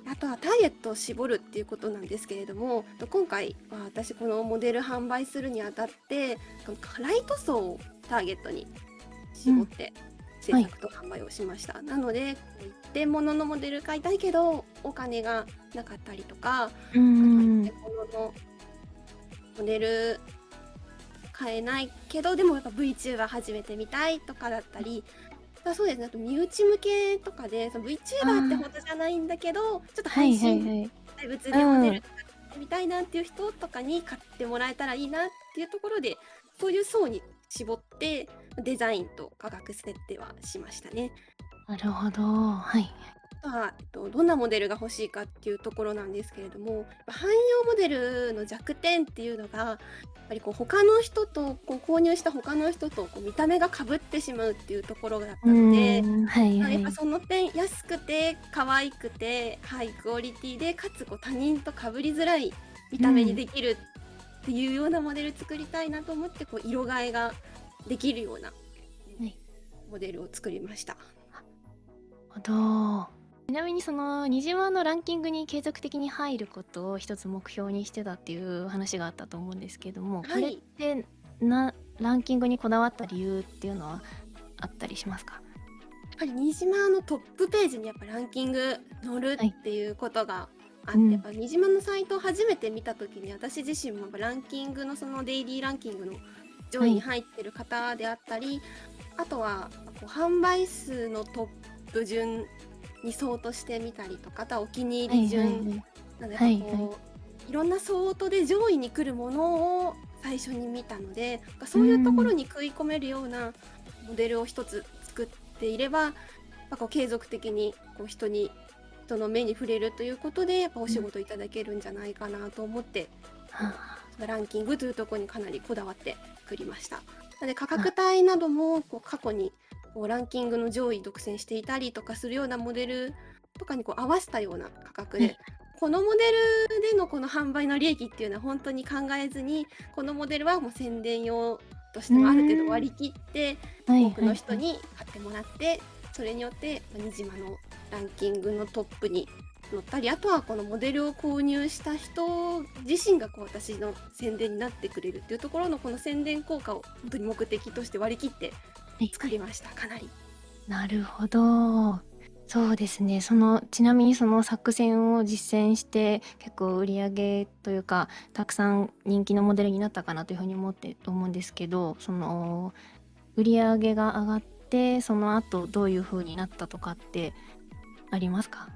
あとはターゲットを絞るっていうことなんですけれども、今回は私このモデル販売するにあたってライト層をターゲットに絞って制作と販売をしました。なので一点物のモデル買いたいけどお金がなかったりとか、あとは一点物のモデル買えないけどでもやっぱ VTuber 始めてみたいとかだったり、そうですね、あと身内向けとかでVTuber ってほどじゃないんだけど、ちょっと配信ライブ 2D モデルとかやってみたいなっていう人とかに買ってもらえたらいいなっていうところで、そういう層に絞ってデザインと価格設定はしましたね。なるほど。はい。あとは、どんなモデルが欲しいかっていうところなんですけれども、汎用モデルの弱点っていうのがやっぱり他の人と購入した他の人と見た目が被ってしまうっていうところだったので、やっぱその点安くて可愛くてハイクオリティでかつ他人と被りづらい見た目にできるっていうようなモデル作りたいなと思って色替えができるようなモデルを作りました。ちなみにそのニジマのランキングに継続的に入ることを一つ目標にしてたっていう話があったと思うんですけども、これってランキングにこだわった理由っていうのはあったりしますか？やっぱりニジマのトップページにやっぱランキング載るっていうことがあって、やっぱニジマのサイトを初めて見た時に私自身もやっぱランキングのそのデイリーランキングの上位に入ってる方であったり、あとは販売数のトップ順に相当してみたりとか、あとはお気に入り順なので、いろんな相当で上位に来るものを最初に見たので、そういうところに食い込めるようなモデルを一つ作っていれば、継続的に人の目に触れるということでやっぱお仕事いただけるんじゃないかなと思って、ランキングというところにかなりこだわって作りました。なので価格帯なども過去にランキングの上位独占していたりとかするようなモデルとかに合わせたような価格で、このモデルでのこの販売の利益っていうのは本当に考えずに、このモデルはもう宣伝用としてもある程度割り切ってはい多くの人に買ってもらって、それによって新島のランキングのトップに乗ったり、あとはこのモデルを購入した人自身がこう私の宣伝になってくれるっていうところのこの宣伝効果を本当に目的として割り切って作りました。かなり。なるほど。そうですね。ちなみにその作戦を実践して結構売り上げというかたくさん人気のモデルになったかなというふうに思うんですけど、売り上げが上がってその後どういうふうになったとかってありますか？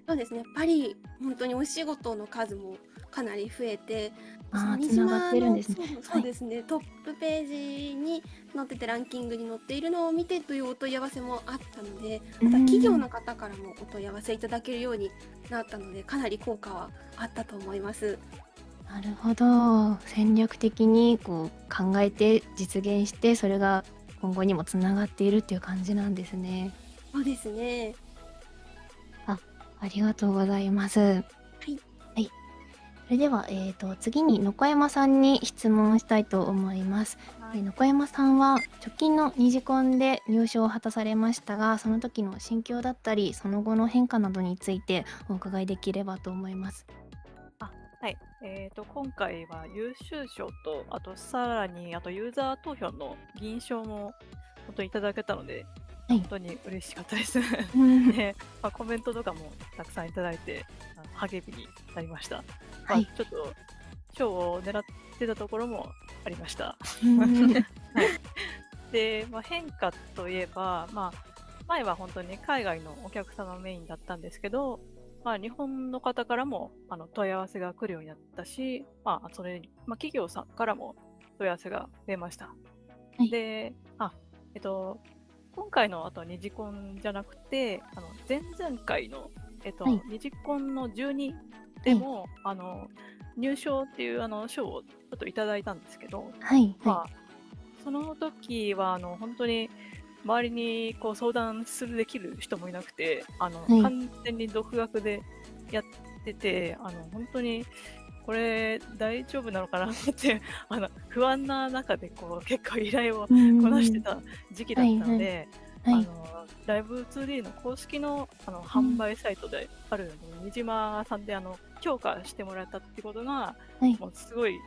そうですね。やっぱり本当にお仕事の数もかなり増えて、その新つなが島ってるんですね。そうですね、トップページに載っててランキングに載っているのを見てというお問い合わせもあったので、また企業の方からもお問い合わせいただけるようになったので、かなり効果はあったと思います。なるほど。戦略的にこう考えて実現してそれが今後にもつながっているっていう感じなんですね。そうですね。ありがとうございます。はい。それでは、次に野小山さんに質問したいと思います。野小山さんは直近のニジコンで入賞を果たされましたが、その時の心境だったり、その後の変化などについてお伺いできればと思います。はい。今回は優秀賞と、あとさらに、あとユーザー投票の銀賞も本当にいただけたので、はい本当に嬉しかったです。うんで、コメントとかもたくさんいただいて、励みになりました。はいちょっと賞を狙ってたところもありました。うんで、変化といえば、前は本当に海外のお客様メインだったんですけど、日本の方からも問い合わせが来るようになったし、それに、企業さんからも問い合わせが増えました。はいで、今回のニジコンじゃなくて、前々回の、はいニジコンの12でも、入賞っていう賞をちょっといただいたんですけど、はいはその時は本当に周りにこう相談できる人もいなくて、い完全に独学でやってて、本当にこれ大丈夫なのかなって不安な中でこう結構依頼をい。うんこなしてた時期だったので、はいライブ 2D の公式の販売サイトであるにじまさんで評価してもらったってことがはい。もうすごい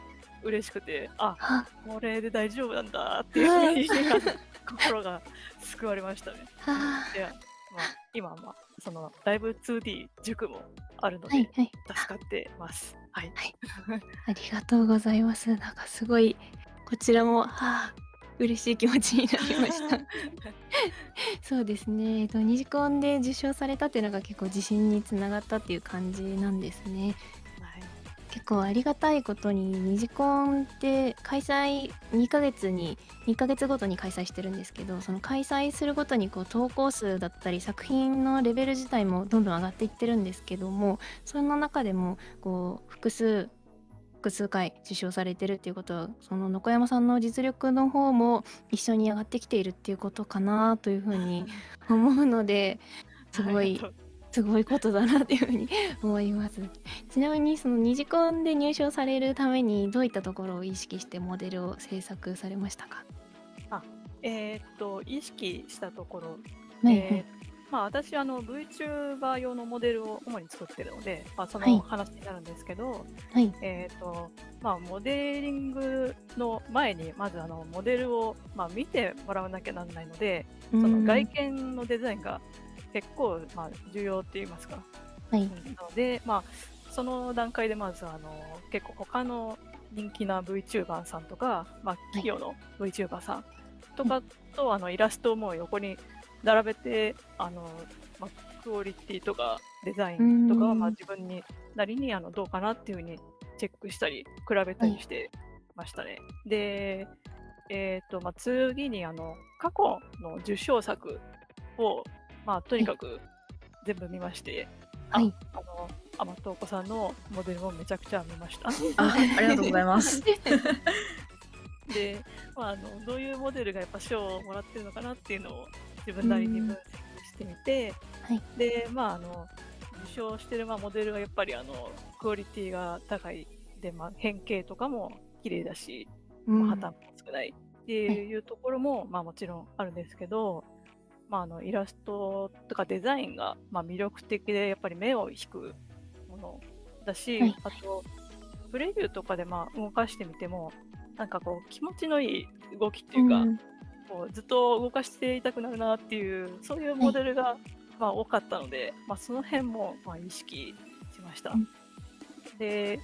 嬉しくて、はこれで大丈夫なんだっていうふうに心が救われましたね。はで、今はそのライブ 2D 塾もあるのではいはい。助かってます。はい。ありがとうございます。なんかすごいこちらも嬉しい気持ちになりました。そうですね。ニジコンで受賞されたっていうのが結構自信につながったっていう感じなんですね。はい。結構ありがたいことにニジコンって開催2ヶ月ごとに開催してるんですけど、その開催するごとにこう投稿数だったり作品のレベル自体もどんどん上がっていってるんですけども、そんな中でもこう複数回受賞されてるっていうことは、その野小山さんの実力の方も一緒に上がってきているっていうことかなというふうに思うので、すごいありがとうすごいことだなっていうふうに思います。ちなみにそのニジコンで入賞されるためにどういったところを意識してモデルを制作されましたか？意識したところ、はい私VTuber 用のモデルを主に作ってるので、そはいの話になるんですけど、はいモデリングの前にまずモデルを、見てもらわなきゃなんないので、その外見のデザインが結構、重要って言いますか、はいなので、その段階でまず結構他の人気な VTuber さんとか、企業の VTuber さんとかと、イラストをもう横に並べてクオリティとかデザインとかは自分になりにどうかなっていうふうにチェックしたり比べたりしてましたね。で、次に過去の受賞作を、とにかく全部見まして、はい甘とうこさんのモデルもめちゃくちゃ見ました。ありがとうございます。で、どういうモデルがやっぱ賞をもらってるのかなっていうのを自分なりに分析してみて、はいで、受賞してるモデルはやっぱりクオリティが高いで、変形とかも綺麗だし、旗も少ないっていうところも、もちろんあるんですけど、イラストとかデザインが魅力的でやっぱり目を引くものだし、はいあとプレビューとかで動かしてみてもなんかこう気持ちのいい動きっていうか、こうずっと動かしていたくなるなっていうそういうモデルが、多かったので、その辺も意識しました。で、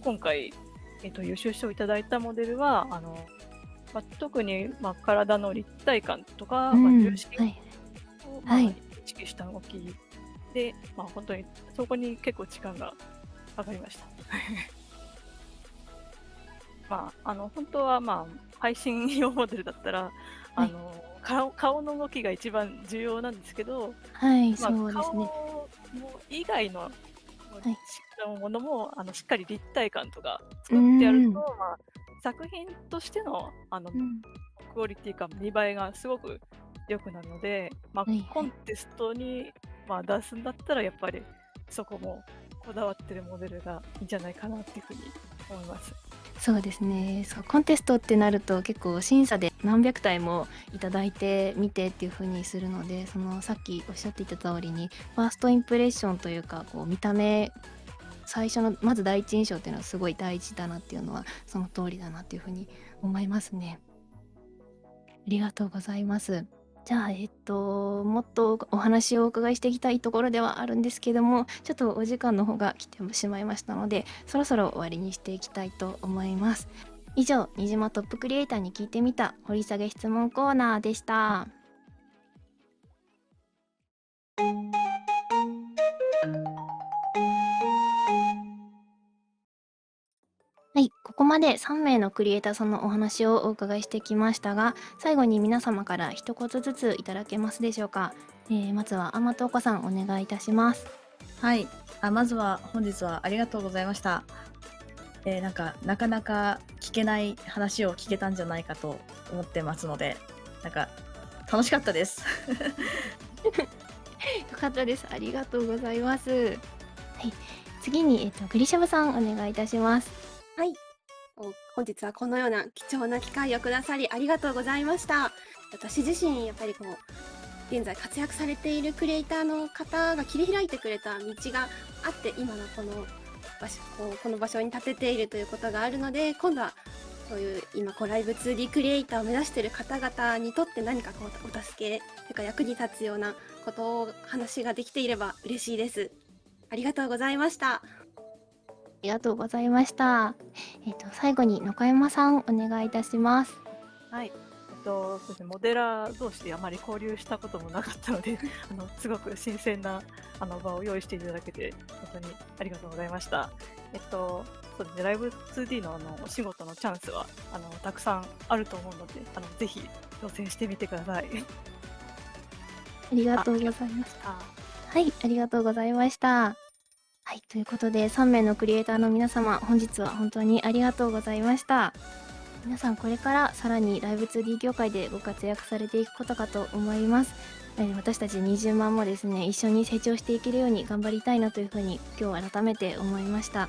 今回、優秀賞いただいたモデルは特に体の立体感とか、重心を意識した動きで、本当にそこに結構時間がかかりました。本当は配信用モデルだったら、顔の動きが一番重要なんですけど、そうですね。顔以外のものもしっかり立体感とか作ってやると、作品としてのクオリティ感、見栄えがすごく良くなるので、コンテストに出すんだったらやっぱりそこもこだわってるモデルがいいんじゃないかなっていうふうに思います。そうですね。コンテストってなると結構審査で何百体もいただいてみてっていう風にするので、さっきおっしゃっていた通りにファーストインプレッションというか、こう見た目、最初のまず第一印象っていうのはすごい大事だなっていうのはその通りだなっていう風に思いますね。ありがとうございます。じゃあ、もっとお話をお伺いしていきたいところではあるんですけども、ちょっとお時間の方が来てしまいましたので、そろそろ終わりにしていきたいと思います。以上、にじまトップクリエイターに聞いてみた掘り下げ質問コーナーでした。はい、ここまで3名のクリエイターさんのお話をお伺いしてきましたが、最後に皆様から一言ずついただけますでしょうか。まずは甘とうこさんお願いいたします。はい、まずは本日はありがとうございました。なかなか聞けない話を聞けたんじゃないかと思ってますので、楽しかったです。よかったです。ありがとうございます。はい、次に、グリシャブさんお願いいたします。はい。本日はこのような貴重な機会をくださりありがとうございました。私自身やっぱり現在活躍されているクリエイターの方が切り開いてくれた道があって、今のこの場所に立てているということがあるので、今度はそういう今ライブ 2D クリエイターを目指している方々にとって何かお助けというか役に立つようなことを話ができていれば嬉しいです。ありがとうございました。ありがとうございました。最後に中山さんお願いいたします。はい。そうですね、モデラー同士であまり交流したこともなかったのですごく新鮮な場を用意していただけて本当にありがとうございました。そうですね、ライブ 2D のお仕事のチャンスはたくさんあると思うのでぜひ挑戦してみてください。ありがとうございました。はい、ありがとうございました。はい、ということで3名のクリエイターの皆様、本日は本当にありがとうございました。皆さんこれからさらにライブ 2D 業界でご活躍されていくことかと思います。私たち20万もですね、一緒に成長していけるように頑張りたいなというふうに今日改めて思いました。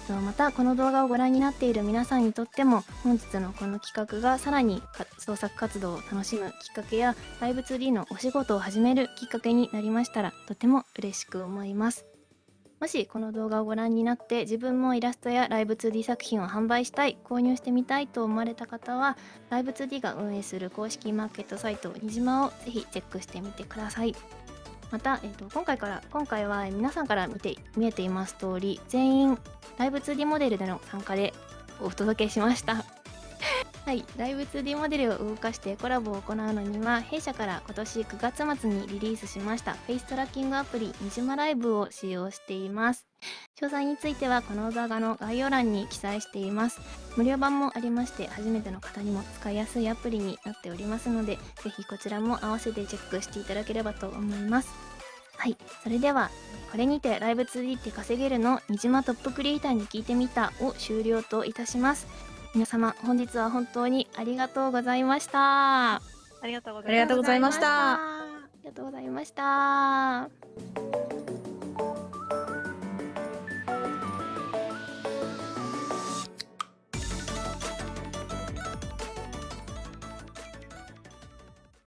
またこの動画をご覧になっている皆さんにとっても本日のこの企画がさらに創作活動を楽しむきっかけやライブ 2D のお仕事を始めるきっかけになりましたらとても嬉しく思います。もしこの動画をご覧になって自分もイラストやライブ 2D 作品を販売したい、購入してみたいと思われた方はライブ 2D が運営する公式マーケットサイトにじまをぜひチェックしてみてください。また、今回は皆さんから見えています通り全員ライブ 2D モデルでの参加でお届けしました。はい、ライブ 2D モデルを動かしてコラボを行うのには弊社から今年9月末にリリースしましたフェイストラッキングアプリにじまライブを使用しています。詳細についてはこの動画の概要欄に記載しています。無料版もありまして初めての方にも使いやすいアプリになっておりますのでぜひこちらも合わせてチェックしていただければと思います。はい、それではこれにてライブ 2D って稼げるのにじまトップクリエイターに聞いてみたを終了といたします。皆様本日は本当にありがとうございました。ありがとうございました。ありがとうございました。